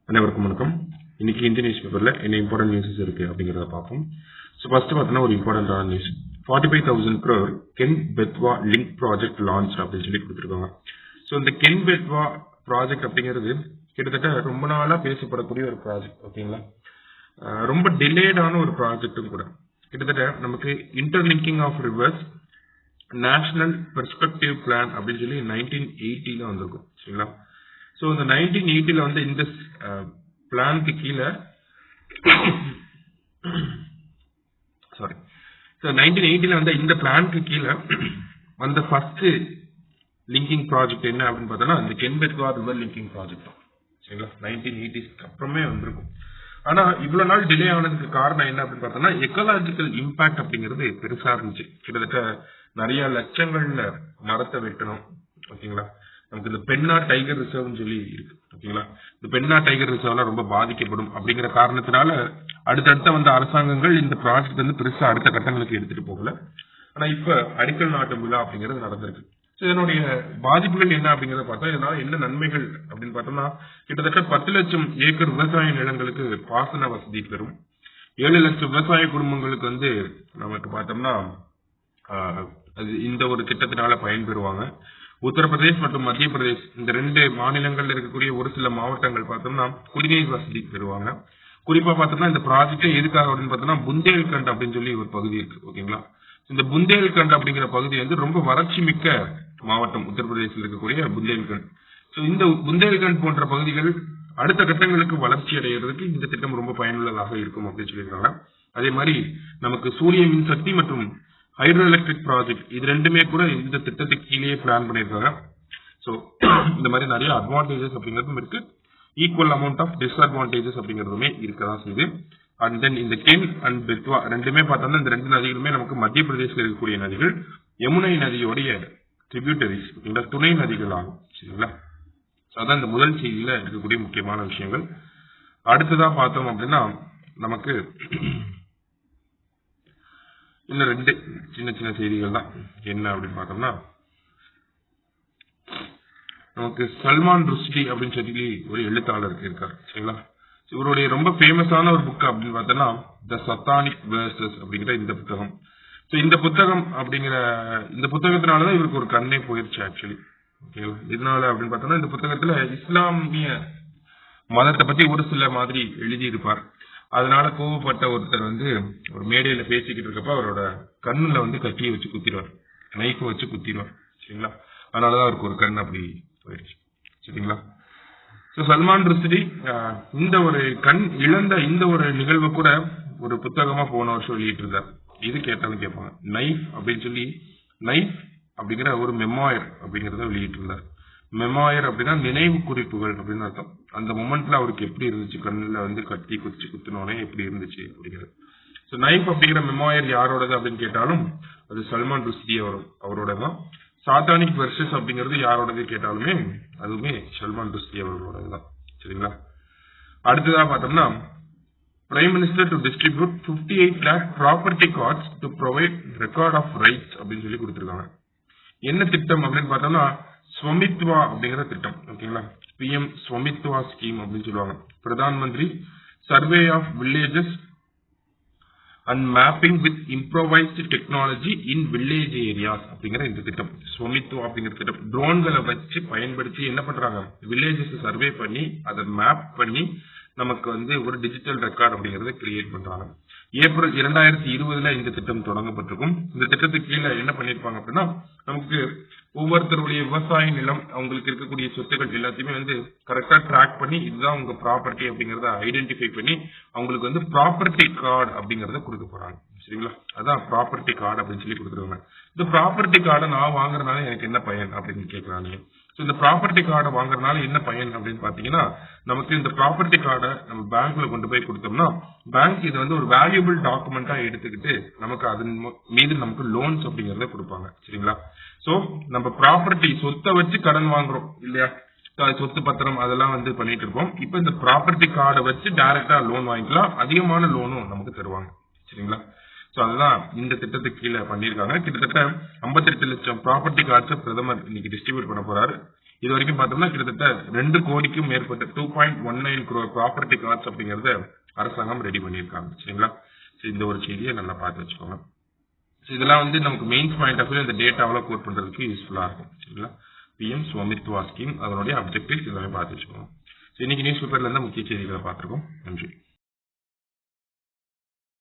அனைவருக்கும் வணக்கம். இன்னைக்கு இந்திய நியூஸ் பேப்பர்ல என்ன இம்பார்ட்டன்ட் நியூஸஸ் இருக்கு அப்படிங்கறத பார்ப்போம். ஸோ ஃபர்ஸ்ட் பார்த்தோன்னா ஒரு இம்பார்ட்டன்டான news, 45,000 crore Ken Betwa link project launch அப்படின்னு சொல்லி கொடுத்துருக்காங்க. ஸோ இந்த கென் பெத்வா ப்ராஜெக்ட் அப்படிங்கிறது கிட்டத்தட்ட ரொம்ப நாளா பேசப்படக்கூடிய ஒரு ப்ராஜெக்ட். ஓகேங்களா, ரொம்ப டிலேடான ஒரு ப்ராஜெக்டும் கூட. கிட்டத்தட்ட நமக்கு interlinking of rivers national perspective plan அப்படின்னு சொல்லி 1980 வந்திருக்கும். சரிங்களா, ஸோ இந்த 1980 வந்து இந்த பிளானுக்கு கீழே 1980 வந்து இந்த பிளானுக்கு கீழே வந்த ஃபர்ஸ்ட் லிங்கிங் ப்ராஜெக்ட் என்ன அப்படின்னு பார்த்தோம்னா இந்த Ken Betwa river linking project தான். சரிங்களா, 1980 அப்புறமே வந்திருக்கும். ஆனா இவ்வளவு நாள் டிலே ஆனதுக்கு காரணம் என்ன அப்படின்னு பார்த்தோம்னா எக்கலாஜிக்கல் இம்பாக்ட் அப்படிங்கிறது பெருசா இருந்துச்சு. கிட்டத்தட்ட நிறைய லட்சங்கள்ல மரத்தை வெட்டணும். ஓகேங்களா, நமக்கு இந்த பெண்ணா டைகர் ரிசர்வ்னு சொல்லி இருக்கு. ஓகேங்களா, இந்த பெண்ணா டைகர் ரிசர்வ்லாம் ரொம்ப பாதிக்கப்படும் அப்படிங்கிற காரணத்தினால அடுத்தடுத்த வந்த அரசாங்கங்கள் இந்த ப்ராஜெக்ட் வந்து பெருசா அடுத்த கட்டங்களுக்கு எடுத்துட்டு போகல. ஆனா இப்ப அடிக்கல் நாட்டும் விழா அப்படிங்கிறது நடந்திருக்கு. இதனுடைய பாதிப்புகள் என்ன அப்படிங்கறத பார்த்தா இதனால என்ன நன்மைகள் அப்படின்னு பார்த்தோம்னா கிட்டத்தட்ட 10 லட்சம் ஏக்கர் விவசாய நிலங்களுக்கு பாசன வசதி பெறும். 7 லட்சம் விவசாய குடும்பங்களுக்கு வந்து நமக்கு பார்த்தோம்னா இந்த ஒரு திட்டத்தினால பயன்பெறுவாங்க. உத்தரப்பிரதேஷ் மற்றும் மத்திய பிரதேஷ் இந்த 2 மாநிலங்கள்ல இருக்கக்கூடிய ஒரு சில மாவட்டங்கள் பார்த்தோம்னா குடிநீர் வசதி பெறுவாங்க. குறிப்பா பார்த்தோம்னா இந்த ப்ராஜெக்ட் எதுக்காக அப்படின்னு பார்த்தோம்னா புந்தேல்கண்ட் அப்படின்னு சொல்லி ஒரு பகுதி இருக்கு. ஓகேங்களா, இந்த புந்தேல்கண்ட் அப்படிங்கிற பகுதி வந்து ரொம்ப வறட்சி மிக்க மாவட்டம் உத்தரப்பிரதேசில் இருக்கக்கூடிய புந்தேல்கண்ட். ஸோ இந்த புந்தேல்கண்ட் போன்ற பகுதிகள் அடுத்த கட்டங்களுக்கு வளர்ச்சி அடைகிறதுக்கு இந்த திட்டம் ரொம்ப பயனுள்ளதாக இருக்கும் அப்படின்னு சொல்லியிருக்காங்க. அதே மாதிரி நமக்கு சூரிய மின்சக்தி மற்றும் ஹைட்ரோ எலக்ட்ரிக் ப்ராஜெக்ட் இது ரெண்டுமே கூட இந்த திட்டத்துக்கு கீழே பிளான் பண்ணியிருக்காங்க. ஸோ இந்த மாதிரி நிறைய அட்வான்டேஜஸ் அப்படிங்கிறதும் இருக்கு, ஈக்குவல் அமௌண்ட் ஆஃப் டிஸ்அட்வான்டேஜஸ் அப்படிங்கிறதுமே இருக்கதான் செய்யுது. அண்ட் தென் இந்த கென் அண்ட் பெத்வா ரெண்டுமே பார்த்தோம்னா இந்த 2 நதிகளுமே நமக்கு மத்திய பிரதேசில் இருக்கக்கூடிய நதிகள், யமுனை நதியோடைய ட்ரிபியூட்டரிஸ், துணை நதிகள் ஆகும். சரிங்களா, அதான் இந்த முதல் செய்தியில இருக்கக்கூடிய முக்கியமான விஷயங்கள். அடுத்ததான் பார்த்தோம் அப்படின்னா நமக்கு இன்னும் 2 சின்ன சின்ன செய்திகள் தான். என்ன அப்படின்னு பார்த்தோம்னா நமக்கு சல்மான் ருஷ்டி அப்படின்னு சொல்லி ஒரு எழுத்தாளர் இருக்கார். சரிங்களா, இவருடைய ரொம்ப ஃபேமஸான ஒரு புக் அப்படின்னு பார்த்தோம்னா த சத்தானிக் வேர்சஸ் அப்படிங்கிற இந்த புத்தகம். ஸோ இந்த புத்தகம் அப்படிங்கிற இந்த புத்தகத்தினாலதான் இவருக்கு ஒரு கண்ணே போயிருச்சு ஆக்சுவலி. ஓகேங்களா, இதனால அப்படின்னு பார்த்தோம்னா இந்த புத்தகத்துல இஸ்லாமிய மதத்தை பத்தி ஒரு சில மாதிரி எழுதியிருப்பார். அதனால கோவப்பட்ட ஒருத்தர் வந்து ஒரு மேடையில பேசிக்கிட்டு இருக்கப்ப அவரோட கண்ணுல வந்து கட்டியை வச்சு குத்திடுவார், நைஃப வச்சு குத்திடுவார். சரிங்களா, அதனாலதான் அவருக்கு ஒரு கண் அப்படி போயிடுச்சு. சரிங்களா, சல்மான் ருஷ்டி இந்த ஒரு கண் இழந்த இந்த ஒரு நிகழ்வு கூட ஒரு புத்தகமா போன வருஷம் வெளியிட்டு இருந்தார். இது கேட்டாலும் கேட்பாங்க, நைஃப் அப்படின்னு சொல்லி நைஃப் அப்படிங்கிற ஒரு மெமோயர் அப்படிங்கறத வெளியிட்டு இருந்தார். மெமோயர் அப்படின்னா நினைவு குறிப்புகள் அப்படின்னு அர்த்தம். அந்த மொமெண்ட்ல அவருக்கு எப்படி இருந்துச்சு, கண்ணுல வந்து கத்தி குச்சி குத்தினோடனே எப்படி இருந்துச்சு அப்படிங்கிறது. ஸோ நைஃப் அப்படிங்கிற மெமோயர் யாரோடது அப்படின்னு கேட்டாலும் அது சல்மான் ருஷ்டி அவரோட தான். சாத்தானிக் வெர்சஸ் அப்படிங்கிறது யாரோடது கேட்டாலுமே அதுவுமே சல்மான் ருஷ்டி அவர்களோடது தான். சரிங்களா, அடுத்ததா பார்த்தோம்னா prime minister to distribute 58 lakh property cards to provide record of rights அப்படின்னு சொல்லி கொடுத்திருக்காங்க. என்ன திட்டம் அப்படின்னு பார்த்தோம்னா ஸ்வமித்வா அப்படிங்கிற திட்டம். ஓகேங்களா, பிஎம் ஸ்வமித்வா ஸ்கீம் அப்படின்னு சொல்லுவாங்க. Pradhan Mantri survey of villages and mapping with improvised technology in village areas அப்படிங்கிற இந்த திட்டம் ஸ்வமித்வா அப்படிங்கிற திட்டம். ட்ரோன்களை வச்சு பயன்படுத்தி என்ன பண்றாங்க, வில்லேஜஸ் சர்வே பண்ணி அதை மேப் பண்ணி நமக்கு வந்து ஒரு டிஜிட்டல் ரெக்கார்ட் அப்படிங்கறத கிரியேட் பண்றாங்க. ஏப்ரல் 2020 இந்த திட்டம் தொடங்கப்பட்டிருக்கும். இந்த திட்டத்துக்கு கீழே என்ன பண்ணிருப்பாங்க அப்படின்னா நமக்கு ஒவ்வொருத்தருடைய விவசாய நிலம், அவங்களுக்கு இருக்கக்கூடிய சொத்துக்கள் எல்லாத்தையுமே வந்து கரெக்டா ட்ராக் பண்ணி இதுதான் உங்க ப்ராப்பர்ட்டி அப்படிங்கறத ஐடென்டிஃபை பண்ணி அவங்களுக்கு வந்து ப்ராப்பர்ட்டி கார்டு அப்படிங்கறத கொடுக்க போறாங்க. சரிங்களா, அதான் ப்ராப்பர்ட்டி கார்டு அப்படின்னு சொல்லி கொடுத்துருவாங்க. இந்த ப்ராப்பர்ட்டி கார்டை நான் வாங்குறதுனால எனக்கு என்ன பயன் அப்படின்னு கேட்கறாங்க. இந்த ப்ராப்பர்ட்டி கார்டை வாங்குறதுனால என்ன பயன் அப்படின்னு பாத்தீங்கன்னா நமக்கு இந்த ப்ராப்பர்ட்டி கார்டை நம்ம பேங்க்ல கொண்டு போய் கொடுத்தோம்னா பேங்க் இது வந்து ஒரு வேல்யூபிள் டாக்குமெண்டா எடுத்துக்கிட்டு நமக்கு அதன் மீது நமக்கு லோன்ஸ் அப்படிங்கறத கொடுப்பாங்க. சரிங்களா, சோ நம்ம ப்ராப்பர்ட்டி சொத்தை வச்சு கடன் வாங்குறோம் இல்லையா, சொத்து பத்திரம் அதெல்லாம் வந்து பண்ணிட்டு இருக்கோம். இப்ப இந்த ப்ராப்பர்ட்டி கார்டை வச்சு டைரக்டா லோன் வாங்கிக்கலாம், அதிகமான லோனும் நமக்கு தருவாங்க. சரிங்களா, சோ அதுதான் இந்த திட்டத்துக்கு கீழே பண்ணிருக்காங்க. கிட்டத்தட்ட 58 லட்சம் ப்ராப்பர்ட்டி கார்ட்ஸ் பிரதமர் இன்னைக்கு டிஸ்ட்ரிபியூட் பண்ண போறாரு. இது வரைக்கும் பார்த்தோம்னா கிட்டத்தட்ட 2 கோடிக்கும் மேற்பட்ட 2.19 crore ப்ராப்பர்ட்டி கார்ட்ஸ் அப்படிங்கறத அரசாங்கம் ரெடி பண்ணியிருக்காங்க. சரிங்களா? இந்த ஒரு செய்தியை நல்லா பார்த்து வச்சுக்கோங்க. இதெல்லாம் நமக்கு மெயின்ஸ் பாயிண்ட் ஆஃப் இந்த டேட்டாவெல்லாம் கோட் பண்றதுக்கு யூஸ்ஃபுல்லா இருக்கும். சரிங்களா? பிஎம் ஸ்வமித்வா ஸ்கீம் அதனுடைய அப்ஜெக்டிவ்ஸ் எல்லாமே பார்த்து வச்சுக்கோங்க. இன்னைக்கு நியூஸ் பேப்பர்ல இருந்தா முக்கிய செய்திகளை பார்த்திருக்கோம். நன்றி.